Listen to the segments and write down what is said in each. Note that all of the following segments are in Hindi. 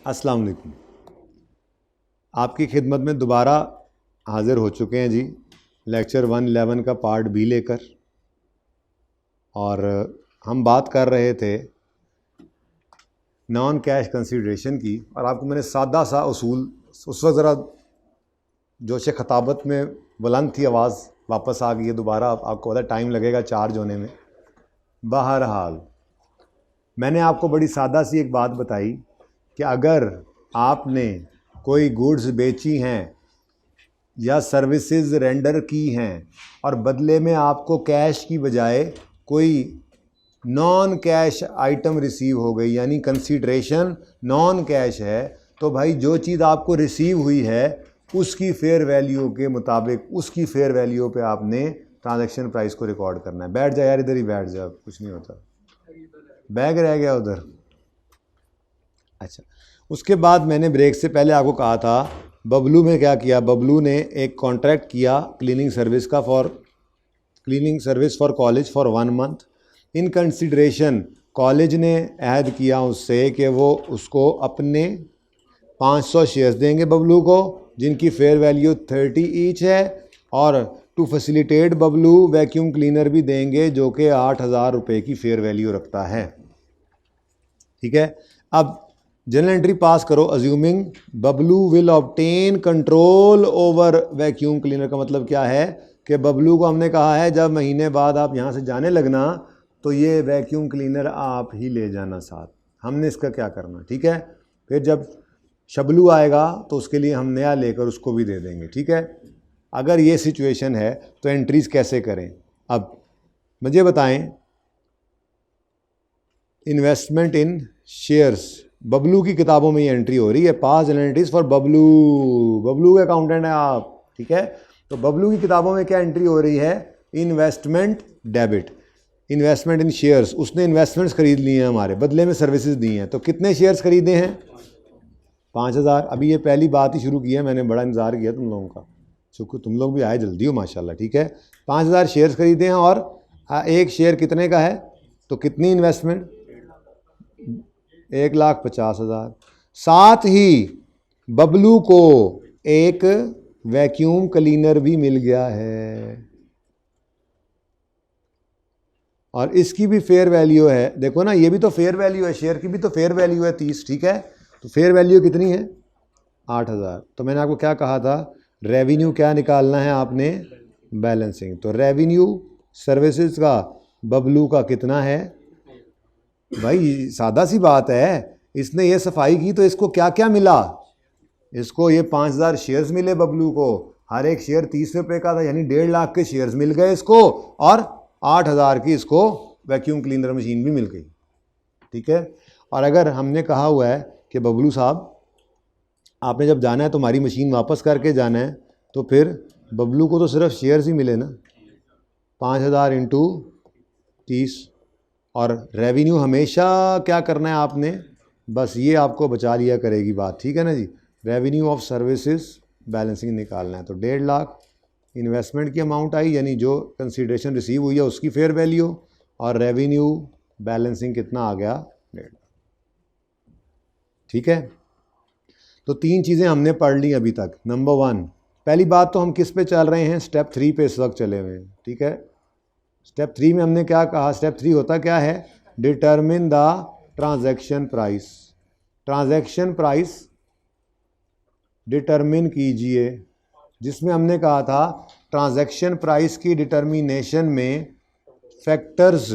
अस्सलाम वालेकुम। आपकी खिदमत में दोबारा हाज़िर हो चुके हैं जी, लेक्चर 111 का पार्ट बी लेकर। और हम बात कर रहे थे नॉन कैश कंसीडरेशन की, और आपको मैंने सादा सा उसूल, उस वक्त ज़रा जोश खताबत में बुलंद थी आवाज़, वापस आ गई है दोबारा। आपको पता टाइम लगेगा चार्ज होने में। बहरहाल मैंने आपको बड़ी सादा सी एक बात बताई कि अगर आपने कोई गुड्स बेची हैं या सर्विसेज रेंडर की हैं और बदले में आपको कैश की बजाय कोई नॉन कैश आइटम रिसीव हो गई, यानी कंसीडरेशन नॉन कैश है, तो भाई जो चीज़ आपको रिसीव हुई है उसकी फेयर वैल्यू के मुताबिक, उसकी फेयर वैल्यू पे आपने ट्रांजैक्शन प्राइस को रिकॉर्ड करना है। बैठ जा यार, इधर ही बैठ जा, कुछ नहीं होता। बैग रह गया उधर। अच्छा, उसके बाद मैंने ब्रेक से पहले आपको कहा था बबलू में क्या किया। बबलू ने एक कॉन्ट्रैक्ट किया क्लीनिंग सर्विस का, cleaning service for college for 1 month. In consideration college ने ऐड किया उससे कि वो उसको अपने 500 शेयर्स देंगे बबलू को, जिनकी फेयर वैल्यू 30 ईच है, और to facilitate Bablu vacuum cleaner भी देंगे जो कि 8,000 रुपये की फेयर वैल्यू रखता है। ठीक है, अब जनरल एंट्री पास करो। Assuming Bablu will obtain control over vacuum cleaner का मतलब क्या है कि बबलू को हमने कहा है जब महीने बाद आप यहाँ से जाने लगना तो ये वैक्यूम क्लीनर आप ही ले जाना साथ। हमने इसका क्या करना, ठीक है। फिर जब शबलू आएगा तो उसके लिए हम नया लेकर उसको भी दे देंगे, ठीक है। अगर ये सिचुएशन है तो एंट्रीज कैसे करें। अब मुझे बताएं, इन्वेस्टमेंट इन शेयर्स, बबलू की किताबों में ये एंट्री हो रही है, पास एंट्रीज फॉर बबलू। बबलू के अकाउंटेंट है आप, ठीक है। तो बबलू की किताबों में क्या एंट्री हो रही है, इन्वेस्टमेंट डेबिट, इन्वेस्टमेंट इन शेयर्स। उसने इन्वेस्टमेंट्स खरीद लिए हैं हमारे, बदले में सर्विसेज दी हैं। तो कितने शेयर्स खरीदे हैं, 5,000। अभी ये पहली बात ही शुरू की है मैंने, बड़ा इंतज़ार किया तुम लोगों का, शुक्र तुम लोग भी आए जल्दी हो माशाल्लाह, ठीक है। 5,000 शेयर्स खरीदे हैं, और एक शेयर कितने का है, तो कितनी इन्वेस्टमेंट, 1,50,000। साथ ही बबलू को एक वैक्यूम क्लीनर भी मिल गया है, और इसकी भी फेयर वैल्यू है। देखो ना, ये भी तो फेयर वैल्यू है, शेयर की भी तो फेयर वैल्यू है 30, ठीक है। तो फेयर वैल्यू कितनी है, 8,000। तो मैंने आपको क्या कहा था, रेवेन्यू क्या निकालना है आपने, बैलेंसिंग। तो रेवेन्यू सर्विसेज का बबलू का कितना है, भाई सादा सी बात है। इसने ये सफाई की तो इसको क्या क्या मिला, इसको ये 5,000 शेयर्स मिले बबलू को, हर एक शेयर 30 रुपये का था, यानी 1.5 लाख के शेयर्स मिल गए इसको, और 8,000 की इसको वैक्यूम क्लीनर मशीन भी मिल गई, ठीक है। और अगर हमने कहा हुआ है कि बबलू साहब आपने जब जाना है तो हमारी मशीन वापस करके जाना है, तो फिर बबलू को तो सिर्फ शेयर्स ही मिले ना, 5,000 इंटू 30। और रेवेन्यू हमेशा क्या करना है आपने, बस ये आपको बचा लिया करेगी बात, ठीक है ना जी। रेवेन्यू ऑफ सर्विसेज बैलेंसिंग निकालना है, तो 1.5 लाख इन्वेस्टमेंट की अमाउंट आई, यानी जो कंसीडरेशन रिसीव हुई है उसकी फेयर वैल्यू, और रेवेन्यू बैलेंसिंग कितना आ गया, 1.5 लाख, ठीक है। तो 3 चीज़ें हमने पढ़ ली अभी तक। नंबर 1, पहली बात तो हम किस पे चल रहे हैं, स्टेप 3 पे इस वक्त चले हुए हैं, ठीक है। स्टेप 3 में हमने क्या कहा, स्टेप 3 होता क्या है, determine the transaction price. Transaction price determine कीजिए, जिसमें हमने कहा था ट्रांजैक्शन प्राइस की डिटर्मिनेशन में फैक्टर्स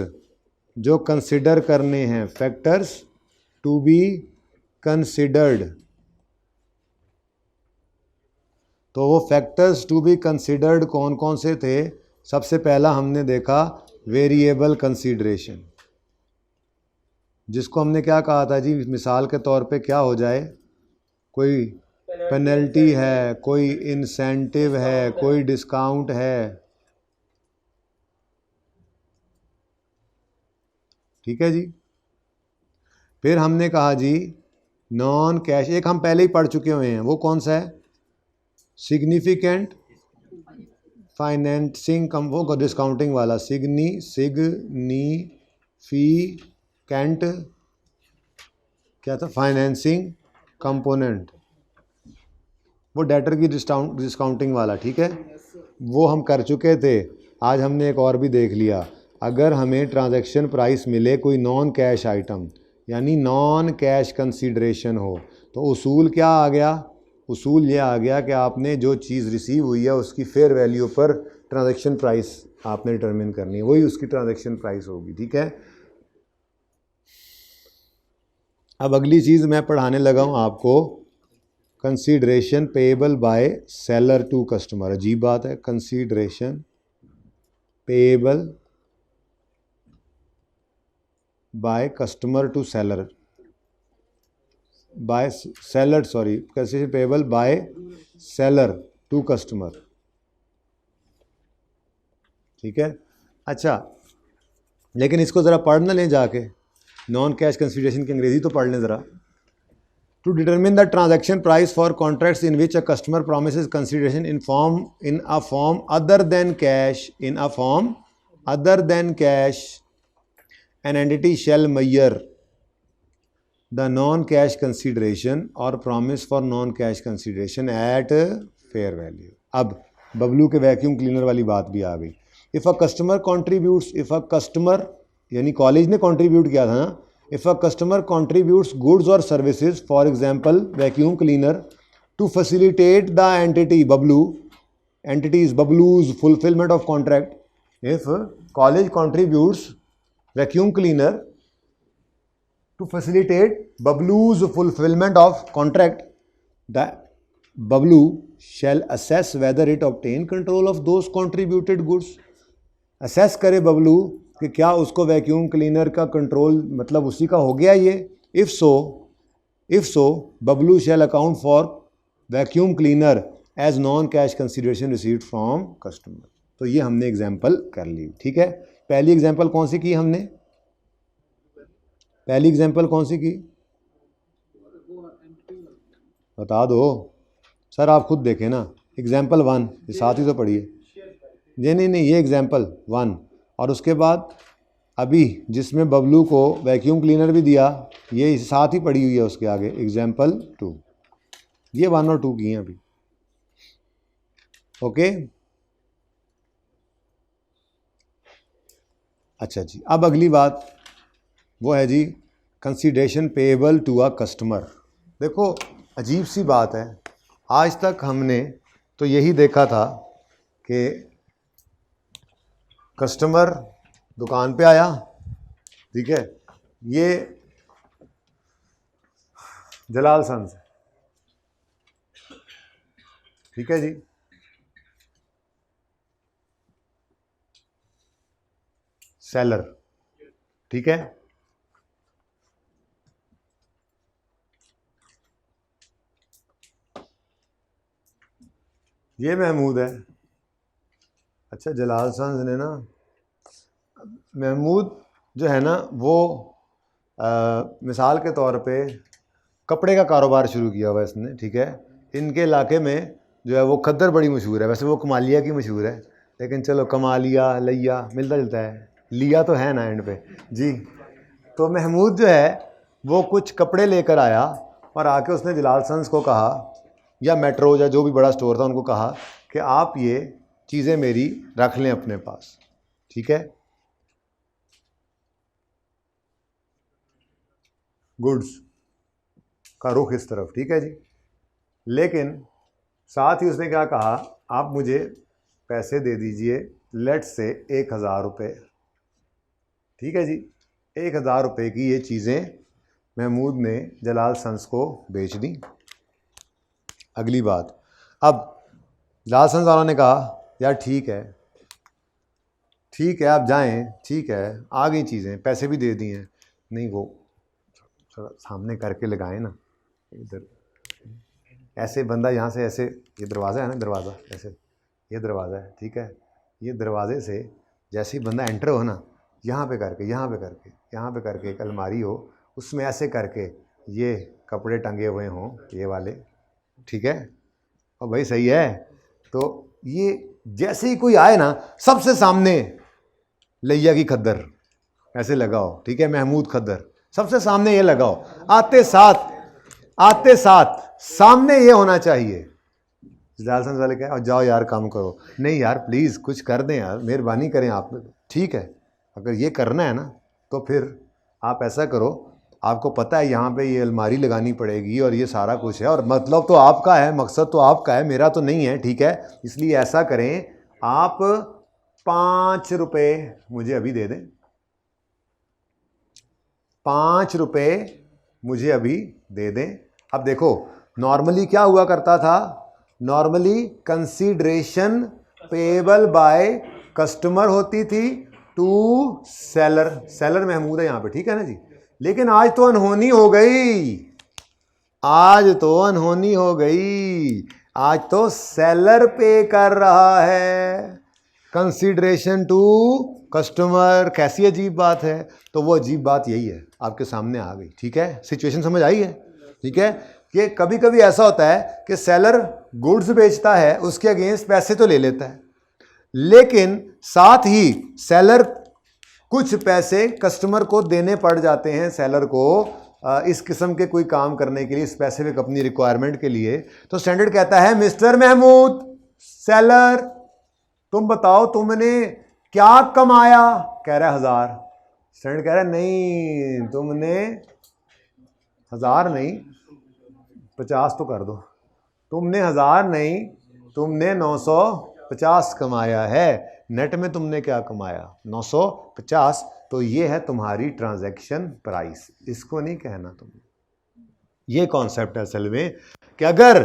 जो कंसिडर करने हैं, फैक्टर्स टू बी कंसिडर्ड। तो वो फैक्टर्स टू बी कंसिडर्ड कौन कौन से थे। सबसे पहला हमने देखा वेरिएबल कंसीडरेशन, जिसको हमने क्या कहा था जी, मिसाल के तौर पे क्या हो जाए, कोई पेनल्टी है, कोई इंसेंटिव है, कोई डिस्काउंट है, ठीक है जी। फिर हमने कहा जी नॉन कैश, एक हम पहले ही पढ़ चुके हुए हैं, वो कौन सा है, सिग्निफिकेंट फाइनेंसिंग कम, वो डिस्काउंटिंग वाला, सिग्निफिकेंट क्या था, फाइनेंसिंग कंपोनेंट, वो डेटर की डिस्काउंटिंग वाला, ठीक है, वो हम कर चुके थे। आज हमने एक और भी देख लिया, अगर हमें ट्रांजैक्शन प्राइस मिले कोई नॉन कैश आइटम यानी नॉन कैश कंसीडरेशन हो, तो उसूल क्या आ गया? उसूल ये आ गया कि आपने जो चीज़ रिसीव हुई है उसकी फेयर वैल्यू पर ट्रांजैक्शन प्राइस आपने डिटरमिन करनी है, वही उसकी ट्रांजैक्शन प्राइस होगी, ठीक है। अब अगली चीज़ मैं पढ़ाने लगा हूँ आपको, consideration payable by seller to customer. अजीब बात है, consideration payable by customer to seller, by seller, sorry, consideration payable by seller to customer, ठीक है। अच्छा, लेकिन इसको ज़रा पढ़ ना लें जाके, नॉन कैश कंसीडरेशन की अंग्रेजी तो पढ़ लें ज़रा। To determine the transaction price for contracts in which a customer promises consideration in a form other than cash, an entity shall measure the non-cash consideration or promise for non-cash consideration at fair value. अब बबलू के वैक्यूम क्लीनर वाली बात भी आ गई। If a customer contributes, if a customer यानी कॉलेज ने कंट्रीब्यूट किया था ना, if a customer contributes goods or services, for example vacuum cleaner, to facilitate the Bablu's fulfillment of contract, if college contributes vacuum cleaner to facilitate Bablu's fulfillment of contract, the Bablu shall assess whether it obtain control of those contributed goods. assess करे बबलू कि क्या उसको वैक्यूम क्लीनर का कंट्रोल मतलब उसी का हो गया ये। If so Bablu shall account for vacuum cleaner as non cash consideration received from customer. तो ये हमने एग्जांपल कर ली, ठीक है। पहली एग्जांपल कौन सी की हमने? पहली एग्जांपल कौन सी की? बता दो सर, आप खुद देखें ना। एग्जांपल 1 साथ ही तो पढ़िए। नहीं, ये एग्जांपल 1 और उसके बाद अभी जिसमें बबलू को वैक्यूम क्लीनर भी दिया, ये साथ ही पड़ी हुई है उसके आगे, एग्जाम्पल 2। ये 1 और 2 की हैं अभी, ओके। अच्छा जी, अब अगली बात वो है जी consideration payable to a customer. देखो अजीब सी बात है, आज तक हमने तो यही देखा था कि कस्टमर दुकान पे आया, ठीक है, ये जलाल सन्स, ठीक है जी, सेलर, ठीक है। ये महमूद है। अच्छा, जलाल सन्स ने ना, महमूद जो है ना वो मिसाल के तौर पे कपड़े का कारोबार शुरू किया हुआ इसने, ठीक है। इनके इलाके में जो है वो खद्दर बड़ी मशहूर है, वैसे वो कमालिया की मशहूर है, लेकिन चलो कमालिया लैया मिलता जुलता है, लिया तो है ना एंड पे जी। तो महमूद जो है वो कुछ कपड़े लेकर आया और आके उसने जलाल सन्स को कहा, या मेट्रो या जो भी बड़ा स्टोर था उनको कहा कि आप ये चीज़ें मेरी रख लें अपने पास, ठीक है, गुड्स का रुख इस तरफ, ठीक है जी। लेकिन साथ ही उसने क्या कहा, आप मुझे पैसे दे दीजिए, लेट से 1000 रुपये, ठीक है जी। 1000 रुपये की ये चीज़ें महमूद ने जलाल सन्स को बेच दी। अगली बात, अब जलाल सन्स वालों ने कहा यार ठीक है आप जाएं, ठीक है, आ गई चीज़ें, पैसे भी दे दिए हैं। नहीं, वो थोड़ा सामने करके लगाएं ना, इधर ऐसे बंदा यहाँ से ऐसे, ये दरवाज़ा है ना, दरवाज़ा ऐसे, ये दरवाज़ा है, ठीक है, ये दरवाजे से जैसे ही बंदा एंटर हो ना, यहाँ पे करके एक अलमारी हो, उसमें ऐसे करके ये कपड़े टंगे हुए हों, ये वाले, ठीक है। और भाई सही है, तो ये जैसे ही कोई आए ना, सबसे सामने लैया की खद्दर ऐसे लगाओ, ठीक है, महमूद खद्दर सबसे सामने ये लगाओ, आते साथ आते साथ सामने ये होना चाहिए। लाइसेंस वाले कहें जाओ यार काम करो, नहीं यार प्लीज़ कुछ कर दें यार, मेहरबानी करें आप। ठीक है, अगर ये करना है ना तो फिर आप ऐसा करो, आपको पता है यहाँ पे ये अलमारी लगानी पड़ेगी और ये सारा कुछ है, और मतलब तो आपका है, मकसद तो आपका है, मेरा तो नहीं है, ठीक है। इसलिए ऐसा करें, आप 5 रुपये मुझे अभी दे दें, 5 रुपये मुझे अभी दे दें। अब देखो नॉर्मली क्या हुआ करता था, normally consideration payable by customer होती थी टू सेलर, सेलर महमूद है यहाँ पे, ठीक है ना जी। लेकिन आज तो अनहोनी हो गई, आज तो अनहोनी हो गई, आज तो सेलर पे कर रहा है कंसीडरेशन टू कस्टमर। कैसी अजीब बात है, तो वो अजीब बात यही है, आपके सामने आ गई, ठीक है। सिचुएशन समझ आई है, ठीक है। कि कभी कभी ऐसा होता है कि सेलर गुड्स बेचता है, उसके अगेंस्ट पैसे तो ले लेता है, लेकिन साथ ही सेलर कुछ पैसे कस्टमर को देने पड़ जाते हैं, सेलर को इस किस्म के कोई काम करने के लिए, स्पेसिफिक अपनी रिक्वायरमेंट के लिए। तो स्टैंडर्ड कहता है मिस्टर महमूद सेलर, तुम बताओ तुमने क्या कमाया। कह रहा है 1000। स्टैंडर्ड कह रहा है नहीं, तुमने 1000 नहीं, 50 तो कर दो, तुमने 1000 नहीं, तुमने 950 कमाया है। नेट में तुमने क्या कमाया, 950। तो ये है तुम्हारी ट्रांजैक्शन प्राइस, इसको नहीं कहना तुमने। ये कॉन्सेप्ट है असल में कि अगर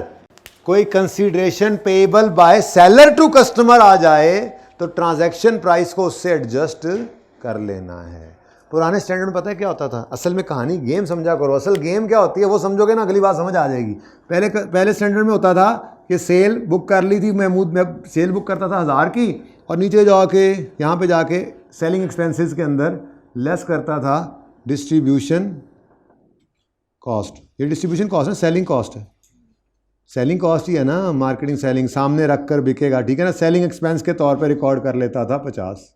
कोई consideration payable by seller to customer आ जाए तो ट्रांजैक्शन प्राइस को उससे एडजस्ट कर लेना है। पुराने स्टैंडर्ड में पता है क्या होता था, असल में कहानी गेम समझा करो, असल गेम क्या होती है वो समझोगे ना, अगली बात समझ आ जाएगी। पहले स्टैंडर्ड में होता था कि सेल बुक कर ली थी, महमूद में सेल बुक करता था 1000 की, और नीचे जाके यहाँ पे जाके सेलिंग एक्सपेंसेस के अंदर लेस करता था डिस्ट्रीब्यूशन कॉस्ट। ये डिस्ट्रीब्यूशन कॉस्ट है, सेलिंग कॉस्ट है, सेलिंग कॉस्ट ही है ना, मार्केटिंग सेलिंग सामने रख कर बिकेगा, ठीक है ना। सेलिंग एक्सपेंस के तौर पे रिकॉर्ड कर लेता था 50।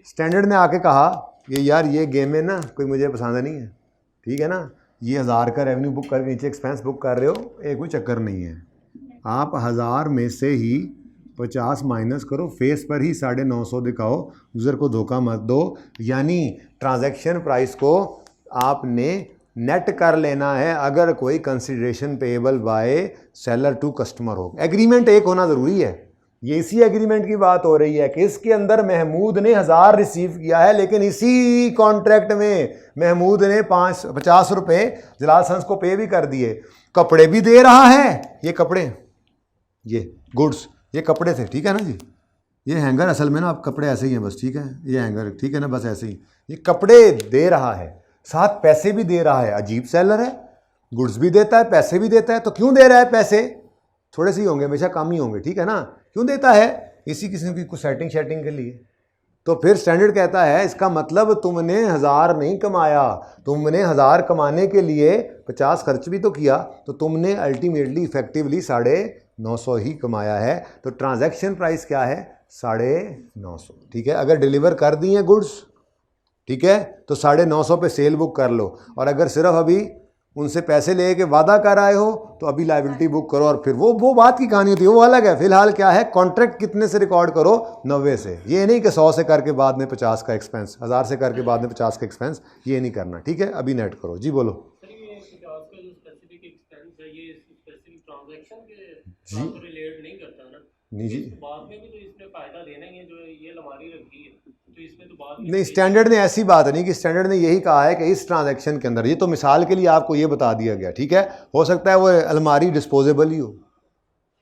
स्टैंडर्ड ने आके कहा ये यार ये गेम है ना, कोई मुझे पसंद नहीं है, ठीक है ना। ये 1000 का रेवेन्यू बुक करके नीचे एक्सपेंस बुक कर रहे हो, एक कोई चक्कर नहीं है। आप 1000 में से ही 50 माइनस करो, फेस पर ही 950 दिखाओ, यूज़र को धोखा मत दो। यानी ट्रांजैक्शन प्राइस को आपने नेट कर लेना है अगर कोई consideration payable by seller to customer हो। एग्रीमेंट एक होना ज़रूरी है, ये इसी एग्रीमेंट की बात हो रही है कि इसके अंदर महमूद ने 1000 रिसीव किया है, लेकिन इसी कॉन्ट्रैक्ट में महमूद ने 50 रुपये जलाल सन्स को पे भी कर दिए। कपड़े भी दे रहा है, ये कपड़े, ये गुड्स, ये कपड़े थे, ठीक है ना जी। ये हैंगर असल में ना आप कपड़े ऐसे ही हैं बस, ठीक है, ये हैंगर, ठीक है ना, बस ऐसे ही। ये कपड़े दे रहा है, साथ पैसे भी दे रहा है। अजीब सेलर है, गुड्स भी देता है, पैसे भी देता है। तो क्यों दे रहा है पैसे, थोड़े से ही होंगे, हमेशा कम ही होंगे, ठीक है ना। क्यों देता है, इसी किस्म की कुछ सेटिंग के लिए। तो फिर स्टैंडर्ड कहता है इसका मतलब तुमने 1000 नहीं कमाया, तुमने 1000 कमाने के लिए 50 खर्च भी तो किया, तो तुमने अल्टीमेटली इफेक्टिवली 950 ही कमाया है। तो ट्रांजैक्शन प्राइस क्या है, 950, ठीक है। अगर डिलीवर कर दी हैं गुड्स, ठीक है, तो 950 पे सेल बुक कर लो। और अगर सिर्फ अभी उनसे पैसे ले के वादा कर आए हो तो अभी लायबिलिटी बुक करो, और फिर वो बात की कहानी होती है, वो अलग है। फिलहाल क्या है, कॉन्ट्रैक्ट कितने से रिकॉर्ड करो, 90 से। ये नहीं कि 100 से करके बाद में 50 का एक्सपेंस, 1000 से करके बाद में 50 का एक्सपेंस, ये नहीं करना, ठीक है। अभी नेट करो जी, बोलो जी। नहीं जी, बाद में भी तो इसमें फायदा देना ही है, जो ये अलमारी रखी है तो इसमें तो बाद नहीं, स्टैंडर्ड ने ऐसी बात नहीं कि स्टैंडर्ड ने यही कहा है कि इस ट्रांजैक्शन के अंदर, ये तो मिसाल के लिए आपको ये बता दिया गया, ठीक है। हो सकता है वो अलमारी डिस्पोजेबल ही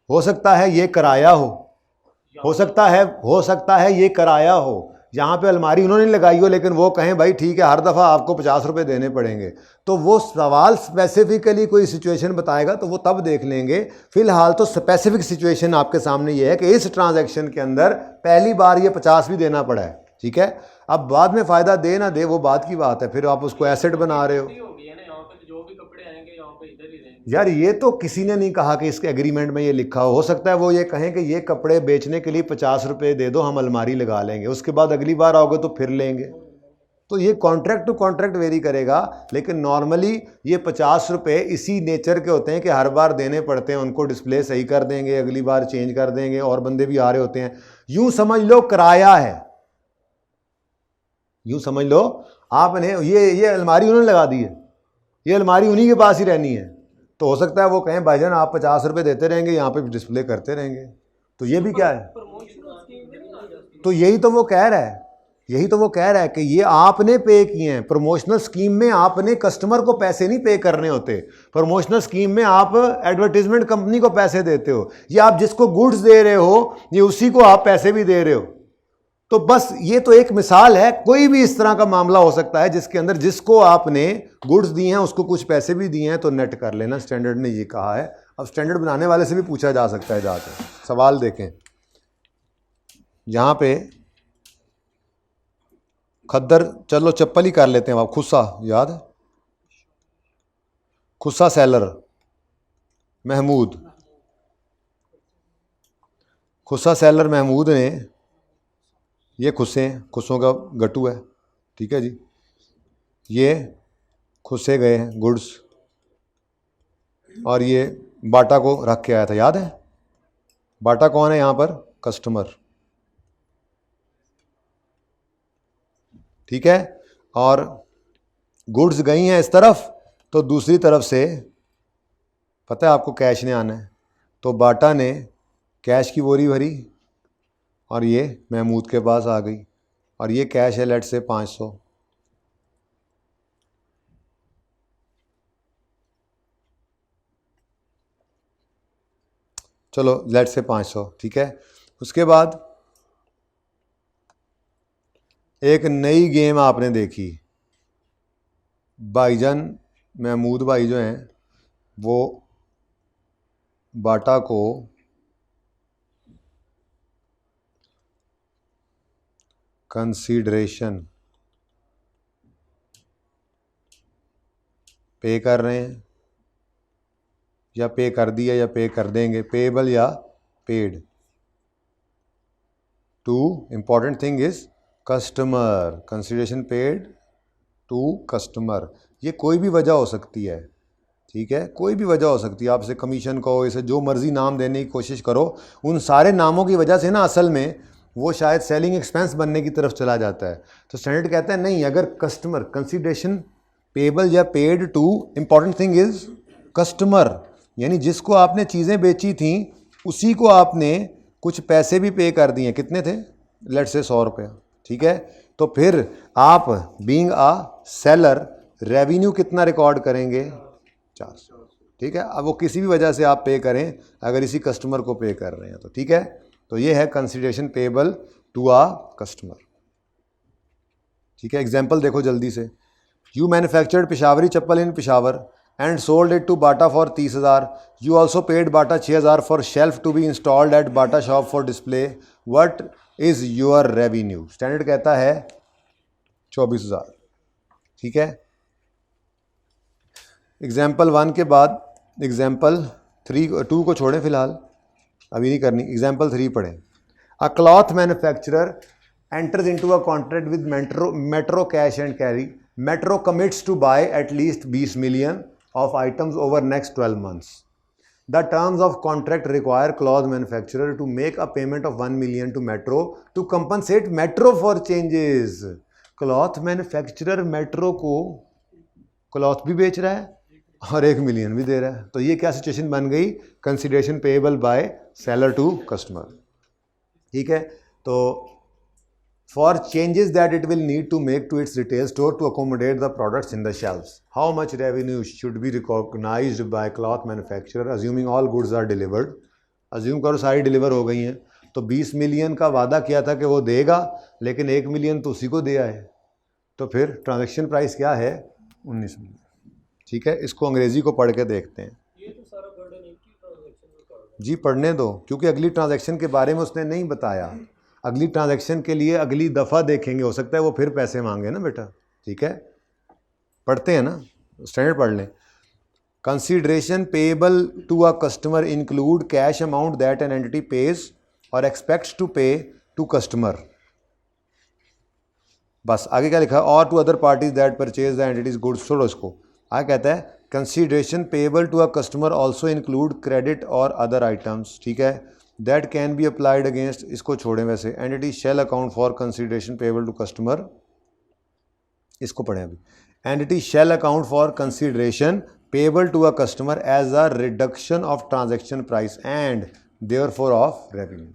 हो सकता है ये किराया हो सकता है ये किराया हो, यहाँ पे अलमारी उन्होंने लगाई हो, लेकिन वो कहें भाई ठीक है हर दफ़ा आपको 50 रुपये देने पड़ेंगे। तो वो सवाल स्पेसिफिकली कोई सिचुएशन बताएगा तो वो तब देख लेंगे। फिलहाल तो स्पेसिफिक सिचुएशन आपके सामने ये है कि इस ट्रांजैक्शन के अंदर पहली बार ये 50 भी देना पड़ा है, ठीक है। अब बाद में फ़ायदा दे ना दे वो बात की बात है, फिर आप उसको एसेट बना रहे हो। यार ये तो किसी ने नहीं कहा कि इसके एग्रीमेंट में ये लिखा हो सकता है वो ये कहें कि ये कपड़े बेचने के लिए 50 रुपये दे दो, हम अलमारी लगा लेंगे, उसके बाद अगली बार आओगे तो फिर लेंगे। तो ये कॉन्ट्रैक्ट टू कॉन्ट्रैक्ट वेरी करेगा, लेकिन नॉर्मली ये 50 रुपये इसी नेचर के होते हैं कि हर बार देने पड़ते हैं, उनको डिस्प्ले सही कर देंगे, अगली बार चेंज कर देंगे, और बंदे भी आ रहे होते हैं। यूं समझ लो किराया है, यूं समझ लो आपने ये अलमारी उन्होंने लगा दी है, ये अलमारी उन्हीं के पास ही रहनी है, तो हो सकता है वो कहें भाईजान आप 50 रुपये देते रहेंगे, यहाँ पे डिस्प्ले करते रहेंगे। तो ये भी क्या है, तो यही तो वो कह रहा है, यही तो वो कह रहा है कि ये आपने पे किए हैं। प्रमोशनल स्कीम में आपने कस्टमर को पैसे नहीं पे करने होते, प्रमोशनल स्कीम में आप एडवर्टीजमेंट कंपनी को पैसे देते हो, ये आप जिसको गुड्स दे रहे हो ये उसी को आप पैसे भी दे रहे हो। तो बस ये तो एक मिसाल है, कोई भी इस तरह का मामला हो सकता है जिसके अंदर जिसको आपने गुड्स दिए हैं उसको कुछ पैसे भी दिए हैं, तो नेट कर लेना, स्टैंडर्ड ने ये कहा है। अब स्टैंडर्ड बनाने वाले से भी पूछा जा सकता है जाकर। सवाल देखें, यहाँ पे खद्दर, चलो चप्पल ही कर लेते हैं आप, खुस्सा याद है, खुस्सा सेलर महमूद, खुस्सा सेलर महमूद ने, ये खुस्से हैं, खुस्सों का गट्टू है, ठीक है जी, ये खुस्से गए हैं गुड्स, और ये बाटा को रख के आया था, याद है। बाटा कौन है यहाँ पर, कस्टमर, ठीक है। और गुड्स गई हैं इस तरफ, तो दूसरी तरफ से पता है आपको कैश ने आना है, तो बाटा ने कैश की बोरी भरी और ये महमूद के पास आ गई, और ये कैश है लेट से 500, चलो लेट से 500, ठीक है। उसके बाद एक नई गेम आपने देखी, भाईजान महमूद भाई जो हैं वो बाटा को कंसीडरेशन पे कर रहे हैं, या पे कर दिया या पे कर देंगे, पेएबल या paid to, important thing is customer, consideration paid to customer. ये कोई भी वजह हो सकती है, ठीक है, कोई भी वजह हो सकती है, आपसे कमीशन कहो, इसे जो मर्जी नाम देने की कोशिश करो, उन सारे नामों की वजह से ना असल में वो शायद सेलिंग एक्सपेंस बनने की तरफ चला जाता है। तो स्टैंडर्ड कहता है नहीं, अगर कस्टमर कंसीडरेशन पेएबल या paid to, important thing is customer, यानी जिसको आपने चीज़ें बेची थी उसी को आपने कुछ पैसे भी पे कर दिए, कितने थे, लेट से 100 रुपया, ठीक है। तो फिर आप बीइंग अ सेलर रेवेन्यू कितना रिकॉर्ड करेंगे, 400, ठीक है। अब वो किसी भी वजह से आप पे करें, अगर इसी कस्टमर को पे कर रहे हैं तो ठीक है। तो ये है consideration payable to a customer, ठीक है। एग्जाम्पल देखो जल्दी से, you manufactured Peshawari chappal in Peshawar and sold it to Bata for 30,000. You also paid Bata 6,000 for shelf to be installed at Bata shop for display. What is your revenue? Standard कहता है 24,000, ठीक है। एग्जाम्पल 1 के बाद एग्जाम्पल 2 को छोड़ें फिलहाल, अभी नहीं करनी, एग्जाम्पल 3 पढ़ें। अ cloth manufacturer enters into a contract with Metro Cash and Carry. Metro commits to buy at least 20 million of items over next 12 months. The terms of contract require cloth manufacturer to make a payment of 1 million to Metro to compensate Metro for changes. Cloth manufacturer metro को क्लॉथ भी बेच रहा है और 1 मिलियन भी दे रहा है, तो ये क्या सिचुएशन बन गई, consideration payable by seller to customer, ठीक है। तो for changes that it will need to make to its retail store to accommodate the products in the shelves. How much revenue should be recognized by cloth manufacturer assuming all goods are delivered? Assume करो सारी डिलीवर हो गई हैं, तो 20 मिलियन का वादा किया था कि वो देगा, लेकिन 1 मिलियन तो उसी को दिया है, तो फिर ट्रांजैक्शन प्राइस क्या है, 19 मिलियन, ठीक है। इसको अंग्रेजी को पढ़ के देखते हैं। ये तो सारा बर्डन एक ही ट्रांजैक्शन में पड़ रहा है। जी पढ़ने दो, क्योंकि अगली ट्रांजैक्शन के बारे में उसने नहीं बताया, अगली ट्रांजैक्शन के लिए अगली दफ़ा देखेंगे, हो सकता है वो फिर पैसे मांगे ना बेटा, ठीक है। पढ़ते हैं ना, स्टैंडर्ड पढ़ लें। Consideration payable to a customer include cash amount that an entity pays or expects to pay to customer. बस आगे क्या लिखा है, और to other parties that purchase the entity's goods. छोड़ो इसको, आगे कहता है consideration payable to a customer also include credit or other items, ठीक है, that can be applied against, इसको छोड़ें वैसे, entity shall account for consideration payable to customer, इसको पढ़ें अभी, entity shall account for consideration payable to a customer as a reduction of transaction price and therefore of revenue.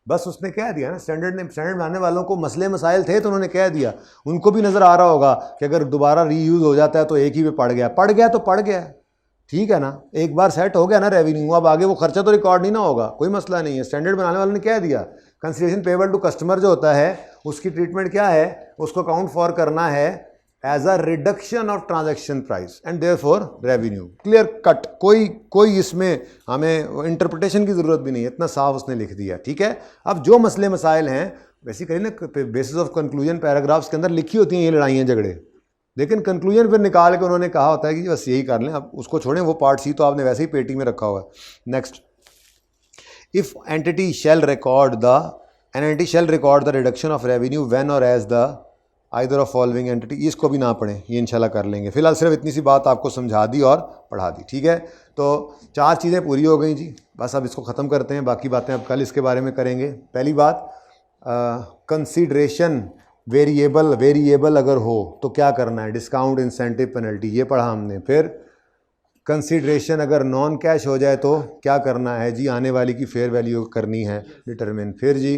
बस उसने कह दिया ना, स्टैंडर्ड बनाने वालों को मसले मसाइल थे तो उन्होंने कह दिया, उनको भी नज़र आ रहा होगा कि अगर दोबारा रीयूज़ हो जाता है तो एक ही पे पड़ गया तो पड़ गया, ठीक है ना, एक बार सेट हो गया ना रेवेन्यू, अब आगे वो खर्चा तो रिकॉर्ड नहीं ना होगा, कोई मसला नहीं है। स्टैंडर्ड बनाने वालों ने कह दिया कंसीडरेशन पेएबल टू कस्टमर जो होता है उसकी ट्रीटमेंट क्या है, उसको अकाउंट फॉर करना है as a reduction of transaction price and therefore revenue, clear cut, कोई इसमें हमें इंटरप्रिटेशन की ज़रूरत भी नहीं है, इतना साफ उसने लिख दिया, ठीक है। अब जो मसले मसाइल हैं बेसिकली ना बेसिस ऑफ कंक्लूजन पैराग्राफ्स के अंदर लिखी होती हैं ये लड़ाइयाँ झगड़े, लेकिन कंक्लूजन फिर निकाल के उन्होंने कहा होता है कि बस यही कर लें, अब उसको छोड़ें, वो पार्ट सी तो आपने वैसे ही पेटी में रखा हुआ है। Next, if entity shall record the reduction of revenue when or as the either of following entity, इसको भी ना पढ़ें, ये इंशाल्लाह कर लेंगे, फिलहाल सिर्फ इतनी सी बात आपको समझा दी और पढ़ा दी, ठीक है। तो 4 चीज़ें पूरी हो गई जी, बस अब इसको ख़त्म करते हैं, बाकी बातें अब कल इसके बारे में करेंगे। पहली बात, कंसीडरेशन वेरिएबल अगर हो तो क्या करना है, डिस्काउंट इंसेंटिव पेनल्टी, ये पढ़ा हमने। फिर कंसीडरेशन अगर नॉन कैश हो जाए तो क्या करना है जी, आने वाली की फेयर वैल्यू करनी है डिटरमिन। फिर जी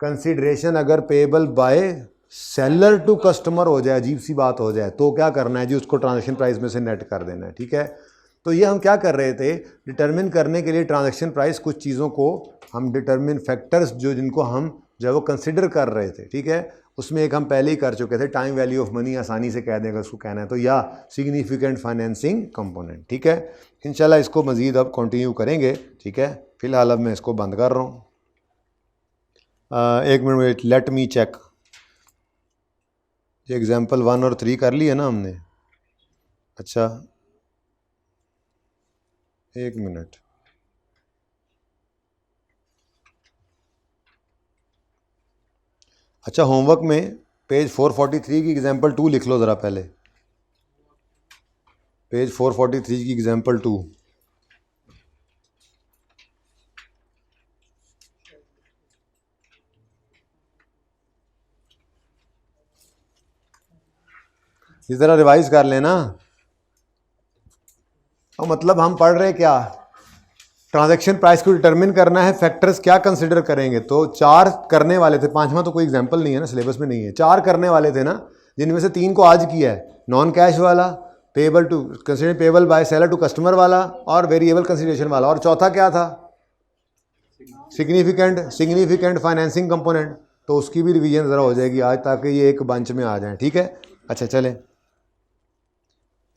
कंसीडरेशन अगर payable by seller to customer हो जाए, अजीब सी बात हो जाए, तो क्या करना है जी, उसको ट्रांजैक्शन प्राइस में से नेट कर देना है, ठीक है। तो ये हम क्या कर रहे थे, डिटरमिन करने के लिए ट्रांजैक्शन प्राइस, कुछ चीज़ों को हम डिटरमिन फैक्टर्स जो जिनको हम जो है वो कंसिडर कर रहे थे, ठीक है, उसमें एक हम पहले ही कर चुके थे, टाइम वैल्यू ऑफ मनी आसानी से कह दें अगर उसको कहना है तो, या सिग्निफिकेंट फाइनेंसिंग कंपोनेंट, ठीक है। इंशाल्लाह इसको मज़ीद अब कंटिन्यू करेंगे, ठीक है। फिलहाल अब मैं इसको बंद कर रहा हूँ। एक minute wait, let me check, ये एग्जाम्पल 1 और 3 कर लिए ना हमने, अच्छा एक मिनट, अच्छा होमवर्क में पेज 443 की एग्जाम्पल 2 लिख लो ज़रा पहले, पेज 443 की एग्जाम्पल 2। इस तरह रिवाइज कर लेना, और मतलब हम पढ़ रहे क्या, ट्रांजैक्शन प्राइस को डिटरमिन करना है, फैक्टर्स क्या कंसिडर करेंगे, तो 4 करने वाले थे, 5वां तो कोई एग्जांपल नहीं है ना, सिलेबस में नहीं है, 4 करने वाले थे ना, जिनमें से 3 को आज किया है, नॉन कैश वाला, payable to consider payable by seller to customer वाला, और वेरिएबल कंसीडरेशन वाला, और चौथा क्या था, सिग्निफिकेंट फाइनेंसिंग कंपोनेंट, तो उसकी भी रिवीजन ज़रा हो जाएगी आज, ताकि ये एक बंच में आ जाए, ठीक है। अच्छा चलें,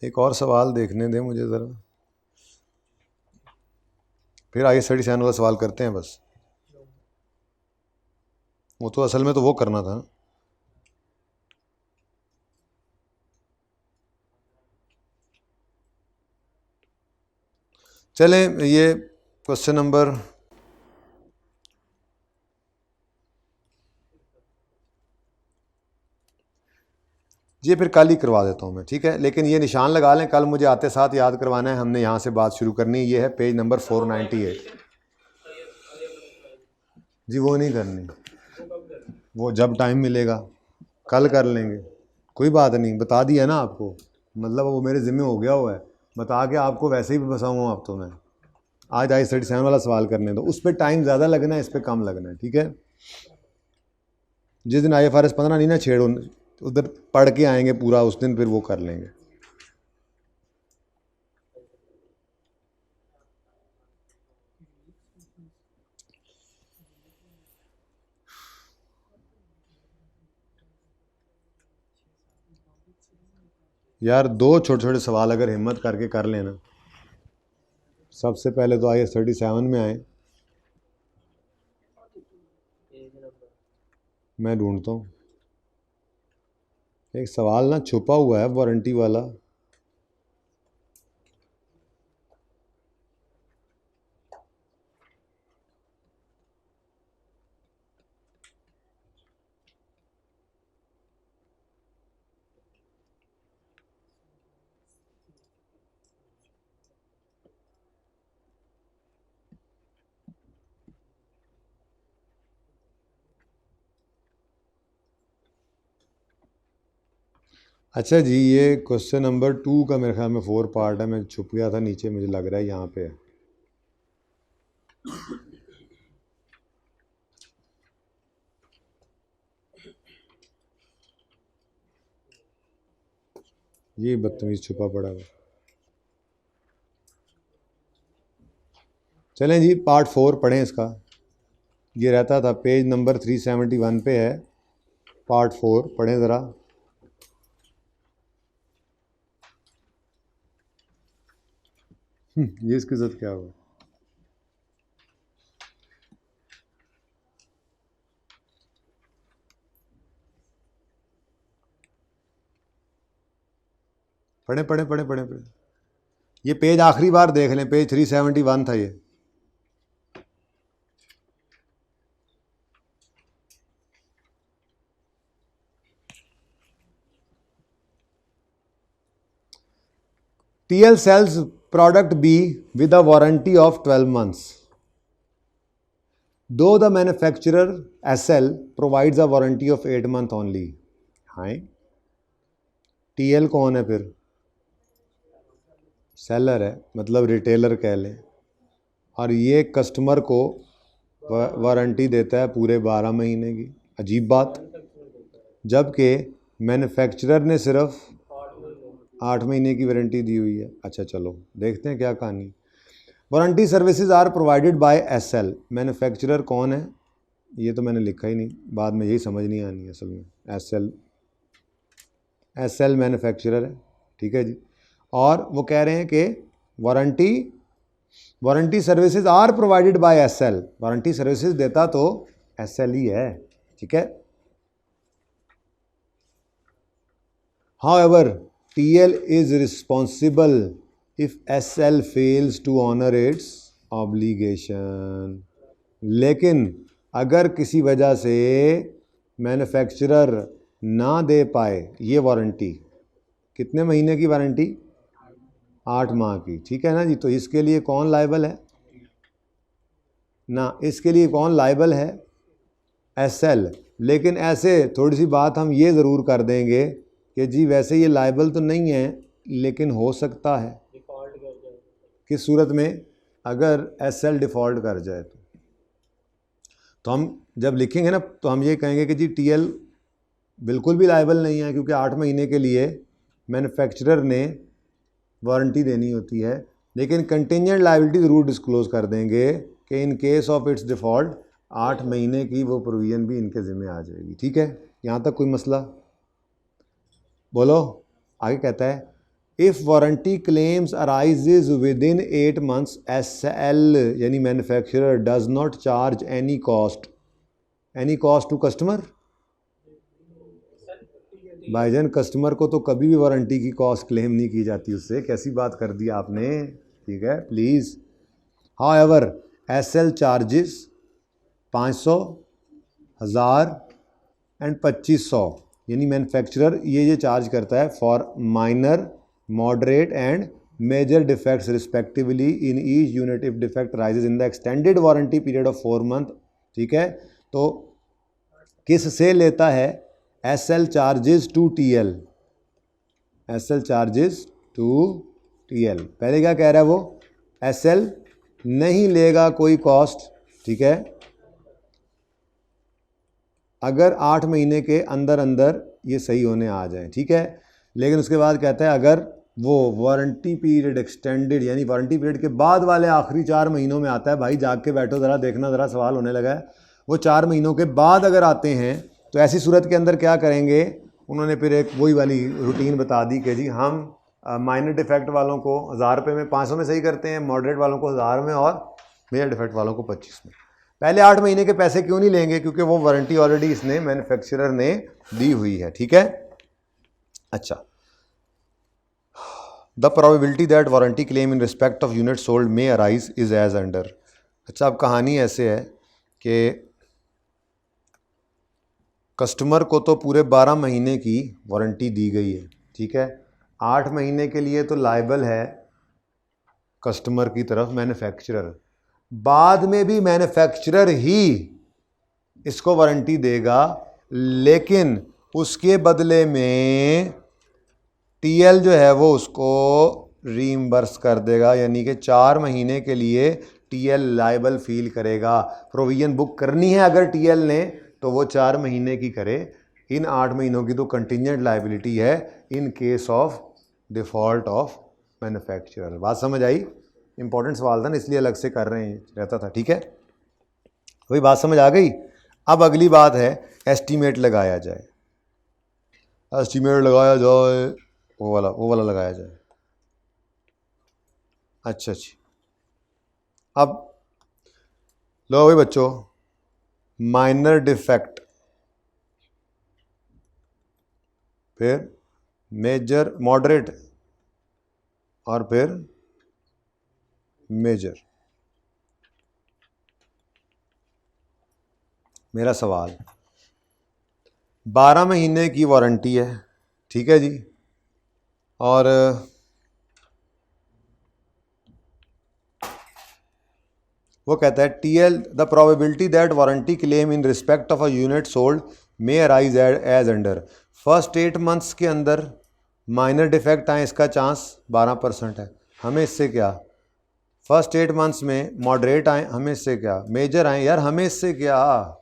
एक और सवाल देखने दें मुझे ज़रा, फिर आगे स्टडी चैनल वाला सवाल करते हैं बस, वो तो असल में तो वो करना था। चलें, ये क्वेश्चन नंबर, ये फिर कल ही करवा देता हूँ मैं, ठीक है, लेकिन ये निशान लगा लें, कल मुझे आते साथ याद करवाना है, हमने यहाँ से बात शुरू करनी है, ये है पेज नंबर 498 जी, वो नहीं करनी, वो जब टाइम मिलेगा कल कर लेंगे, कोई बात नहीं, बता दिया ना आपको, मतलब वो मेरे ज़िम्मे हो गया हुआ है, बता के आपको वैसे ही फंसाऊँगा आप, तो मैं आज I37 वाला सवाल करने दो, उस पर टाइम ज़्यादा लगना है, इस पर कम लगना है, ठीक है। जिस दिन IFRS 15 नहीं ना छेड़ो, उधर पढ़ के आएंगे पूरा, उस दिन फिर वो कर लेंगे। यार 2 छोटे छोटे सवाल अगर हिम्मत करके कर लेना, सबसे पहले तो IS37 में आए, मैं ढूंढता हूँ एक सवाल ना छुपा हुआ है वारंटी वाला, अच्छा जी, ये क्वेश्चन नंबर 2 का मेरे ख्याल में 4 पार्ट है, मैं छुप गया था नीचे, मुझे लग रहा है यहाँ पे है। ये बदतमीज छुपा पड़ा है। चलें जी, पार्ट 4 पढ़ें इसका। ये रहता था पेज नंबर 371 पे है, पार्ट 4 पढ़ें ज़रा। ये इसके साथ क्या हुआ? पढ़ें पढ़ें पढ़ें पढ़ें पढ़ें। ये पेज आखिरी बार देख लें, पेज 371 था ये। TL sells product B with a warranty of 12 months. Though the manufacturer SL provides a warranty of 8 month only. हाँ, TL कौन है फिर? सेलर है, मतलब रिटेलर कह लें, और ये कस्टमर को वारंटी देता है पूरे 12 महीने की। अजीब बात, जबकि मैन्युफैक्चरर ने सिर्फ 8 महीने की वारंटी दी हुई है। अच्छा चलो देखते हैं क्या कहानी। Warranty services are provided by SL। Manufacturer कौन है ये तो मैंने लिखा ही नहीं, बाद में यही समझ नहीं आनी असल में। SL मैन्युफैक्चरर है, ठीक है जी। और वो कह रहे हैं कि warranty services are provided by SL। Warranty services देता तो SL ही है, ठीक है। However, TL is responsible if SL fails to honor its obligation। लेकिन अगर किसी वजह से मैन्युफैक्चरर ना दे पाए ये वारंटी, कितने महीने की वारंटी? 8 माह की, ठीक है ना जी। तो इसके लिए कौन लायबल है ना? इसके लिए कौन लायबल है? SL। लेकिन ऐसे थोड़ी सी बात हम ये ज़रूर कर देंगे कि जी वैसे ये लायबल तो नहीं है, लेकिन हो सकता है। डिफॉल्ट कर जाए किस सूरत में? अगर SL डिफ़ॉल्ट कर जाए तो हम जब लिखेंगे ना तो हम ये कहेंगे कि जी TL बिल्कुल भी लायबल नहीं है, क्योंकि 8 महीने के लिए मैन्युफैक्चरर ने वारंटी देनी होती है। लेकिन कंटिजेंट लायबिलिटी ज़रूर डिस्क्लोज़ कर देंगे कि in case of its default 8 महीने की वो प्रोविज़न भी इनके ज़िम्मे आ जाएगी, ठीक है। यहाँ तक कोई मसला? बोलो। आगे कहता है if warranty claims arises within 8 months SL यानी manufacturer does not charge any cost to customer. भाईजान कस्टमर को तो कभी भी वारंटी की कॉस्ट क्लेम नहीं की जाती उससे, कैसी बात कर दी आपने, ठीक है please. However SL charges 500, 1000 and 2500, यानी मैन्युफैक्चरर ये चार्ज करता है for minor, moderate and major defects respectively in each unit if defect raises in the extended warranty period of 4 month, ठीक है। तो किस से लेता है? SL charges to TL। SL charges to TL। पहले क्या कह रहा है वो? SL नहीं लेगा कोई कॉस्ट, ठीक है, अगर 8 महीने के अंदर अंदर ये सही होने आ जाए, ठीक है। लेकिन उसके बाद कहता है अगर वो वारंटी पीरियड एक्सटेंडेड यानी वारंटी पीरियड के बाद वाले आखिरी 4 महीनों में आता है, भाई जाग के बैठो ज़रा, देखना ज़रा, सवाल होने लगा है। वो 4 महीनों के बाद अगर आते हैं तो ऐसी सूरत के अंदर क्या करेंगे? उन्होंने फिर एक वही वाली रूटीन बता दी कि जी हम माइनर डिफेक्ट वालों को 1000 रुपये में 500 में सही करते हैं, मॉडरेट वालों को 1000 में और मेजर डिफेक्ट वालों को 25 में। पहले 8 महीने के पैसे क्यों नहीं लेंगे? क्योंकि वो वारंटी ऑलरेडी इसने मैन्युफैक्चरर ने दी हुई है, ठीक है। अच्छा, the probability that warranty claim in respect of unit sold may arise is as under. अच्छा, अब कहानी ऐसे है कि कस्टमर को तो पूरे 12 महीने की वारंटी दी गई है, ठीक है। 8 महीने के लिए तो लायबल है कस्टमर की तरफ मैन्युफैक्चरर, बाद में भी मैन्युफैक्चरर ही इसको वारंटी देगा, लेकिन उसके बदले में टीएल जो है वो उसको रीइंबर्स कर देगा, यानी कि 4 महीने के लिए टीएल लायबल फील करेगा। प्रोविजन बुक करनी है अगर टीएल ने तो वो 4 महीने की करे, इन 8 महीनों की तो कंटिजेंट लायबिलिटी है in case of default of manufacturer. बात समझ आई? इंपॉर्टेंट सवाल था ना, इसलिए अलग से कर रहे हैं रहता था। ठीक है, वही बात समझ आ गई। अब अगली बात है एस्टीमेट लगाया जाए। एस्टीमेट लगाया जाए, वो वाला लगाया जाए। अच्छा, अब लो भाई बच्चों, माइनर डिफेक्ट, फिर मेजर, मॉडरेट और फिर मेजर। मेरा सवाल, 12 महीने की वारंटी है, ठीक है जी, और वो कहता है tell the probability that warranty claim in respect of a unit sold may arise as under. First 8 months के अंदर माइनर डिफेक्ट आए, इसका चांस 12% है। हमें इससे क्या? फर्स्ट 8 मंथ्स में मॉडरेट आए, हमें इससे क्या? मेजर आए, यार हमें इससे क्या?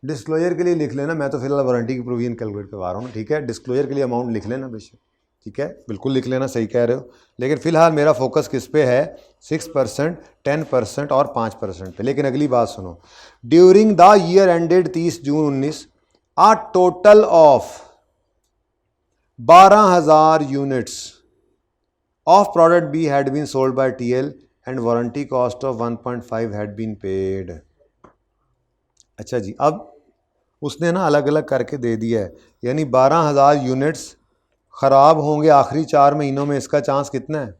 डिस्क्लोजर के लिए लिख लेना, मैं तो फिलहाल वारंटी की प्रोविजन कैलकुलेट करवा रहा हूँ, ठीक है। डिस्क्लोजर के लिए अमाउंट लिख लेना बेशक, ठीक है, बिल्कुल लिख लेना, सही कह रहे हो। लेकिन फिलहाल मेरा फोकस किस पे है? 6%, 10% और 5% पे। लेकिन अगली बात सुनो, during the year ended 30 June 19, a total of 12,000 units of product be had been sold by TL and warranty cost of 1.5 had been paid. अच्छा जी, अब उसने ना अलग अलग करके दे दिया है, यानी 12,000 यूनिट्स ख़राब होंगे आखिरी 4 महीनों में, इसका चांस कितना है?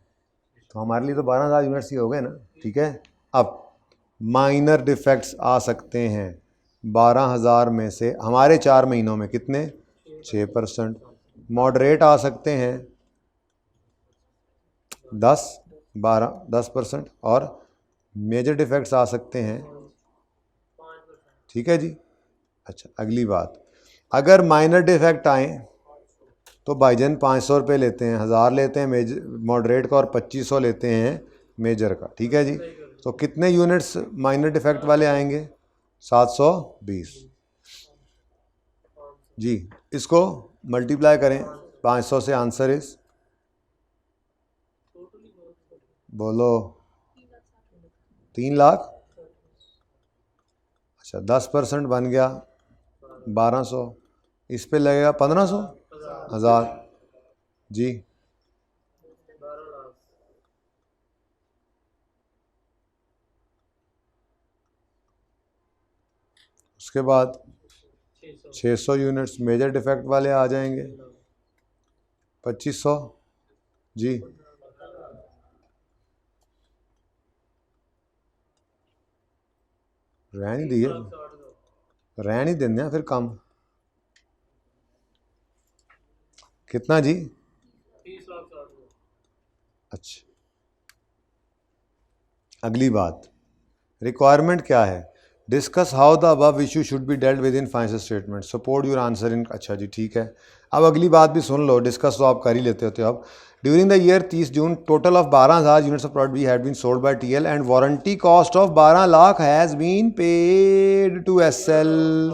तो हमारे लिए तो 12,000 यूनिट्स ही हो गए ना, ठीक है। अब माइनर डिफेक्ट्स आ सकते हैं 12,000 में से हमारे 4 महीनों में कितने? 6%। मॉडरेट आ सकते हैं 10% और मेजर डिफेक्ट्स आ सकते हैं, ठीक है जी। अच्छा, अगली बात, अगर माइनर डिफेक्ट आए तो भाईजान 500 रुपये लेते हैं, 1000 लेते हैं मेजर मॉडरेट का और 2500 लेते हैं मेजर का, ठीक है जी। तो कितने यूनिट्स माइनर डिफेक्ट वाले आएंगे? 720 जी। इसको मल्टीप्लाई करें 500 से, आंसर इज, बोलो, 3 लाख। अच्छा, 10% बन गया 1200, इस पे लगेगा 1500, 1000 जी। उसके बाद 600 यूनिट्स मेजर डिफेक्ट वाले आ जाएंगे, 2500 जी। रहने दिए, रहने देने फिर कम, कितना जी? 30 लाख 60। अच्छा, अगली बात, रिक्वायरमेंट क्या है? Discuss how the above issue should be dealt with in financial statement, support your answer in. अच्छा जी, ठीक है। अब अगली बात भी सुन लो, डिस्कस तो आप कर ही लेते होते हो। अब during the year 30 June total of 12,000 units of product be had been sold by TL and warranty cost of 12 lakh has been paid to SL,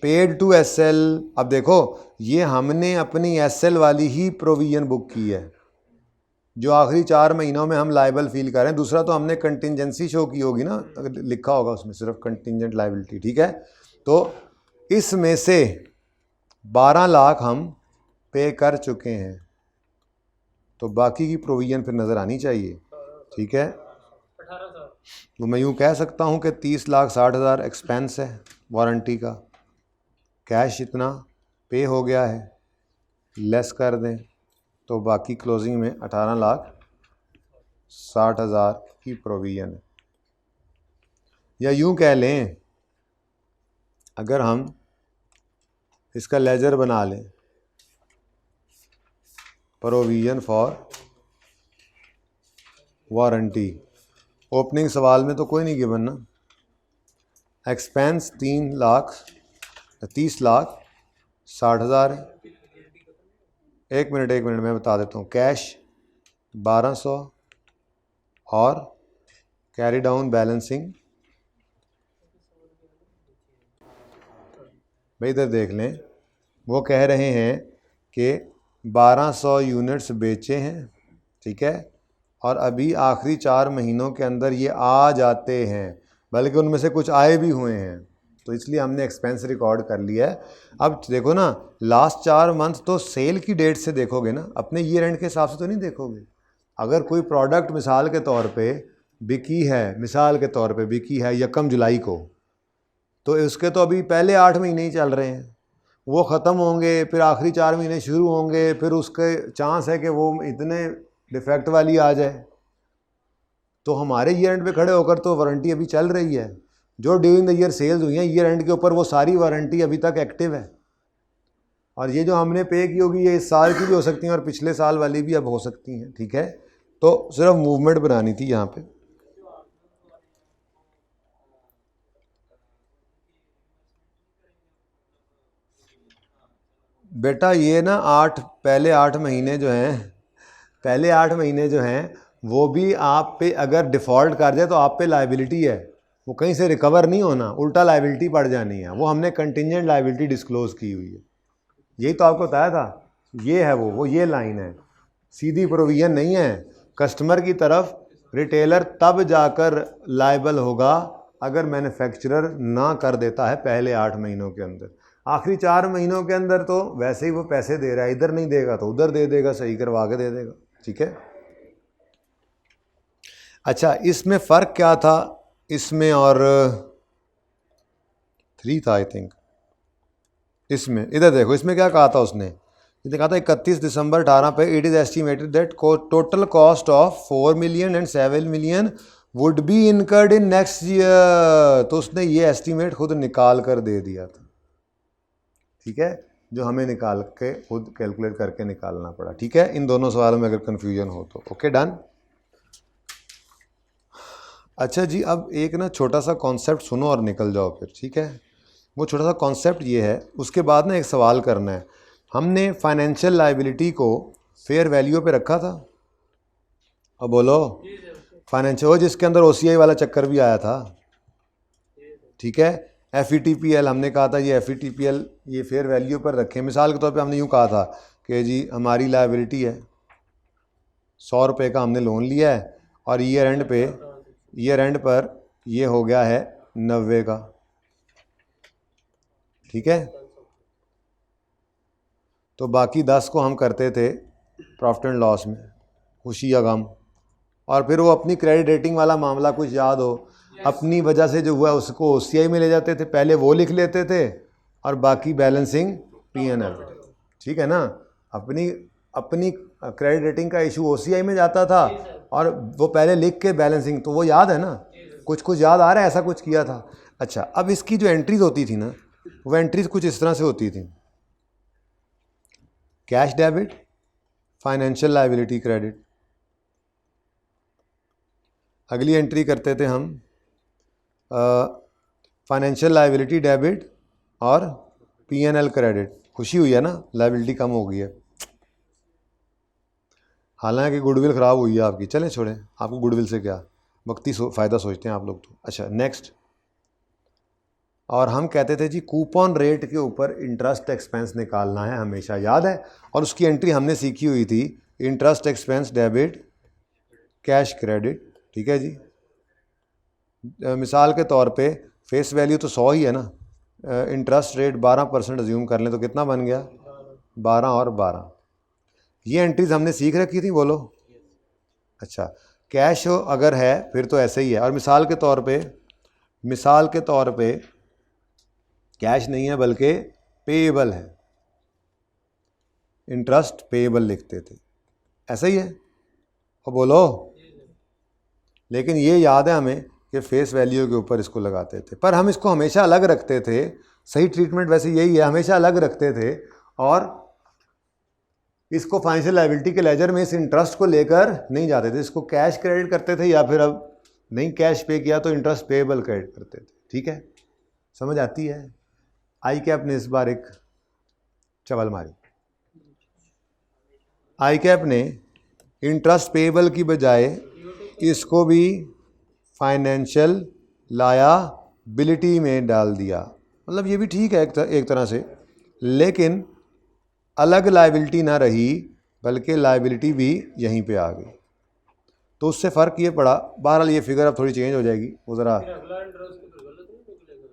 paid to SL. अब देखो, ये हमने अपनी एसएल वाली ही प्रोविजन बुक की है जो आखिरी 4 महीनों में हम लाइबल फील कर रहे हैं। दूसरा तो हमने कंटिजेंसी शो की होगी ना, अगर लिखा होगा उसमें सिर्फ कंटिजेंट लाइबिलिटी, ठीक है। तो इसमें से 12 लाख हम पे कर चुके हैं, तो बाकी की प्रोविजन फिर नज़र आनी चाहिए, ठीक है। 18 साल। तो मैं यूँ कह सकता हूँ कि 30,60,000 एक्सपेंस है वारंटी का, कैश इतना पे हो गया है, लेस कर दें तो बाकी क्लोजिंग में 18,60,000 की प्रोविजन है। या यूं कह लें, अगर हम इसका लेजर बना लें, प्रोविजन फॉर वारंटी, ओपनिंग सवाल में तो कोई नहीं गिवन ना, एक्सपेंस 30,60,000 है, एक मिनट मैं बता देता हूँ। कैश 1200 और कैरी डाउन बैलेंसिंग, भाई इधर देख लें, वो कह रहे हैं कि 1200 यूनिट्स बेचे हैं, ठीक है, और अभी आखिरी 4 महीनों के अंदर ये आ जाते हैं, बल्कि उनमें से कुछ आए भी हुए हैं, तो इसलिए हमने एक्सपेंस रिकॉर्ड कर लिया है। अब देखो ना, लास्ट 4 मंथ तो सेल की डेट से देखोगे ना, अपने ईयर एंड के हिसाब से तो नहीं देखोगे। अगर कोई प्रोडक्ट मिसाल के तौर पे बिकी है, मिसाल के तौर पे बिकी है 1 जुलाई को, तो उसके तो अभी पहले 8 महीने ही चल रहे हैं, वो ख़त्म होंगे, फिर आखिरी 4 महीने शुरू होंगे, फिर उसके चांस है कि वो इतने डिफेक्ट वाली आ जाए। तो हमारे ईयर एंड पे खड़े होकर तो वारंटी अभी चल रही है, जो ड्यूरिंग द ईयर सेल्स हुई हैं ईयर एंड के ऊपर, वो सारी वारंटी अभी तक एक्टिव है। और ये जो हमने पे की होगी ये इस साल की भी हो सकती हैं और पिछले साल वाली भी अब हो सकती हैं, ठीक है। तो सिर्फ मूवमेंट बनानी थी यहाँ पे। बेटा ये ना पहले 8 महीने जो हैं वो भी आप पे अगर डिफ़ॉल्ट कर जाए तो आप पे लायबिलिटी है, वो कहीं से रिकवर नहीं होना, उल्टा लायबिलिटी पड़ जानी है। वो हमने कंटिजेंट लायबिलिटी डिस्क्लोज़ की हुई है, यही तो आपको बताया था। ये है वो ये लाइन है, सीधी प्रोविजन नहीं है। कस्टमर की तरफ रिटेलर तब जाकर लायबल होगा अगर मैन्युफैक्चरर ना कर देता है पहले 8 महीनों के अंदर। आखिरी 4 महीनों के अंदर तो वैसे ही वो पैसे दे रहा है, इधर नहीं देगा तो उधर दे देगा, सही करवा के दे देगा, ठीक है। अच्छा, इसमें फ़र्क क्या था इसमें और 3 था आई थिंक। इसमें इधर देखो, इसमें क्या कहा था उसने कहा था 31 दिसंबर 18 पे, it is estimated that total cost of 4 million and 7 million would be incurred in next year. तो उसने ये एस्टिमेट खुद निकाल कर दे दिया था, ठीक है, जो हमें निकाल के खुद कैलकुलेट करके निकालना पड़ा, ठीक है। इन दोनों सवालों में अगर कन्फ्यूजन हो तो ओके, डन। अच्छा जी, अब एक ना छोटा सा कॉन्सेप्ट सुनो और निकल जाओ फिर, ठीक है। वो छोटा सा कॉन्सेप्ट ये है, उसके बाद ना एक सवाल करना है। हमने फाइनेंशियल लायबिलिटी को फेयर वैल्यू पे रखा था, अब बोलो फाइनेंशियल, वो जिसके अंदर OCI वाला चक्कर भी आया था, ठीक है। FETPL हमने कहा था ये FETPL ये फेयर वैल्यू पर रखें। मिसाल के तौर पे हमने यूँ कहा था कि जी हमारी लायबिलिटी है 100 रुपये का, हमने लोन लिया है और ईयर एंड पर ये हो गया है 90 का, ठीक है। तो बाकी 10 को हम करते थे प्रॉफिट एंड लॉस में, खुशी या गम। और फिर वो अपनी क्रेडिट रेटिंग वाला मामला कुछ याद हो, अपनी वजह से जो हुआ उसको OCI में ले जाते थे, पहले वो लिख लेते थे और बाकी बैलेंसिंग P&L, ठीक है ना। अपनी क्रेडिट रेटिंग का इशू OCI में जाता था और वो पहले लिख के बैलेंसिंग, तो वो याद है ना, कुछ याद आ रहा है, ऐसा कुछ किया था। अच्छा, अब इसकी जो एंट्रीज होती थी ना, वो एंट्रीज कुछ इस तरह से होती थी। Cash debit, financial liability credit. अगली एंट्री करते थे हम फाइनेंशियल लायबिलिटी डेबिट और P&L क्रेडिट। खुशी हुई है ना, लायबिलिटी कम हो गई है, हालांकि गुडविल ख़राब हुई है आपकी। चलें छोड़ें, आपको गुडविल से क्या, वक्ती फ़ायदा सोचते हैं आप लोग तो। अच्छा नेक्स्ट, और हम कहते थे जी कूपन रेट के ऊपर इंटरेस्ट एक्सपेंस निकालना है हमेशा, याद है। और उसकी एंट्री हमने सीखी हुई थी, interest expense debit cash credit, ठीक है जी। मिसाल के तौर पे फेस वैल्यू तो 100 ही है ना, इंटरेस्ट रेट 12% अज्यूम कर लें तो कितना बन गया, 12 और 12। ये एंट्रीज हमने सीख रखी थी, बोलो। अच्छा, कैश अगर है फिर तो ऐसे ही है। और मिसाल के तौर पे कैश नहीं है बल्कि पेएबल है, इंटरेस्ट पेएबल लिखते थे, ऐसा ही है, और बोलो। लेकिन ये याद है हमें कि फेस वैल्यू के ऊपर इसको लगाते थे, पर हम इसको हमेशा अलग रखते थे। सही ट्रीटमेंट वैसे यही है, हमेशा अलग रखते थे और इसको फाइनेंशियल लायबिलिटी के लेजर में इस इंटरेस्ट को लेकर नहीं जाते थे, इसको कैश क्रेडिट करते थे, या फिर अब नहीं कैश पे किया तो इंटरेस्ट पेएबल क्रेडिट करते थे, ठीक है। समझ आती है। आई कैप ने इस बार एक चवल मारी। आई कैप ने इंटरेस्ट पेबल की बजाय इसको भी फाइनेंशियल लायबिलिटी में डाल दिया। मतलब ये भी ठीक है एक तरह से, लेकिन अलग लायबिलिटी ना रही बल्कि लायबिलिटी भी यहीं पे आ गई, तो उससे फ़र्क ये पड़ा। बहरहाल ये फिगर अब थोड़ी चेंज हो जाएगी, वो ज़रा अगला इंटरेस्ट तो फिर गलत नहीं निकलेगा।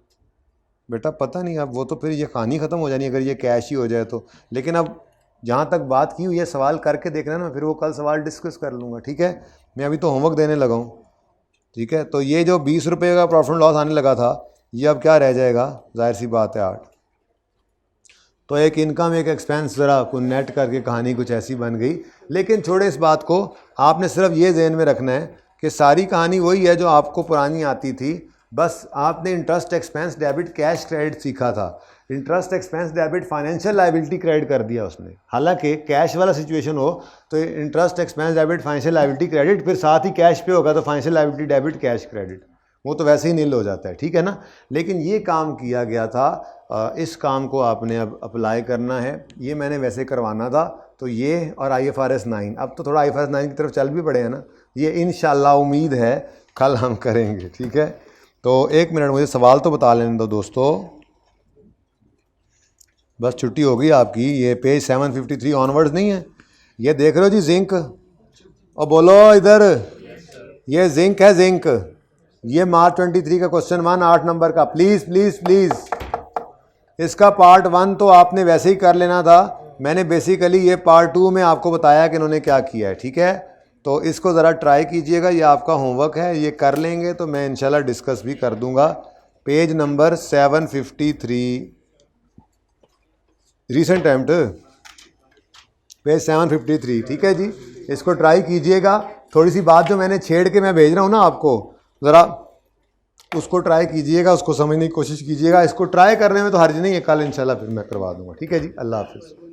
बेटा पता नहीं, अब वो तो फिर ये कहानी ख़त्म हो जानी अगर ये कैश ही हो जाए तो। लेकिन अब जहाँ तक बात की हुई है सवाल करके देखना ना, फिर वो कल सवाल डिस्कस कर लूँगा, ठीक है। मैं अभी तो होमवर्क देने लगा हूँ, ठीक है। तो ये जो 20 रुपये का प्रॉफिट लॉस आने लगा था, ये अब क्या रह जाएगा, जाहिर सी बात है 8। तो एक इनकम एक एक्सपेंस ज़रा को नेट करके कहानी कुछ ऐसी बन गई। लेकिन छोड़े इस बात को, आपने सिर्फ ये ज़हन में रखना है कि सारी कहानी वही है जो आपको पुरानी आती थी, बस आपने interest expense debit cash credit सीखा था। Interest expense debit financial liability credit कर दिया उसने। हालांकि कैश वाला सिचुएशन हो तो interest expense debit financial liability credit, फिर साथ ही कैश पे होगा तो financial liability debit cash credit, वो तो वैसे ही नील हो जाता है, ठीक है ना। लेकिन ये काम किया गया था, इस काम को आपने अब अप्लाई करना है। ये मैंने वैसे करवाना था, तो ये और IFRS 9, अब तो थोड़ा IFRS 9 की तरफ चल भी पड़े हैं ना, ये इंशाल्लाह उम्मीद है कल हम करेंगे, ठीक है। तो एक मिनट मुझे सवाल तो बता लेने दो दोस्तों, बस छुट्टी हो गई आपकी। ये पेज 753 ऑनवर्ड्स नहीं है, ये देख रहे हो जी जिंक, और बोलो इधर, ये जिंक है जिंक, ये मार्च 23 का क्वेश्चन 1 8 नंबर का, प्लीज़ प्लीज़ प्लीज़ इसका पार्ट 1 तो आपने वैसे ही कर लेना था। मैंने बेसिकली ये पार्ट 2 में आपको बताया कि इन्होंने क्या किया है, ठीक है। तो इसको ज़रा ट्राई कीजिएगा, ये आपका होमवर्क है, ये कर लेंगे तो मैं इंशाल्लाह डिस्कस भी कर दूंगा। Page number 753 recent attempt, page 753, ठीक है जी। इसको ट्राई कीजिएगा। थोड़ी सी बात जो मैंने छेड़ के मैं भेज रहा हूँ ना आपको, ज़रा उसको ट्राई कीजिएगा, उसको समझने की कोशिश कीजिएगा। इसको ट्राई करने में तो हर्ज नहीं है, कल इंशाल्लाह फिर मैं करवा दूंगा, ठीक है जी। अल्लाह हाफिज़।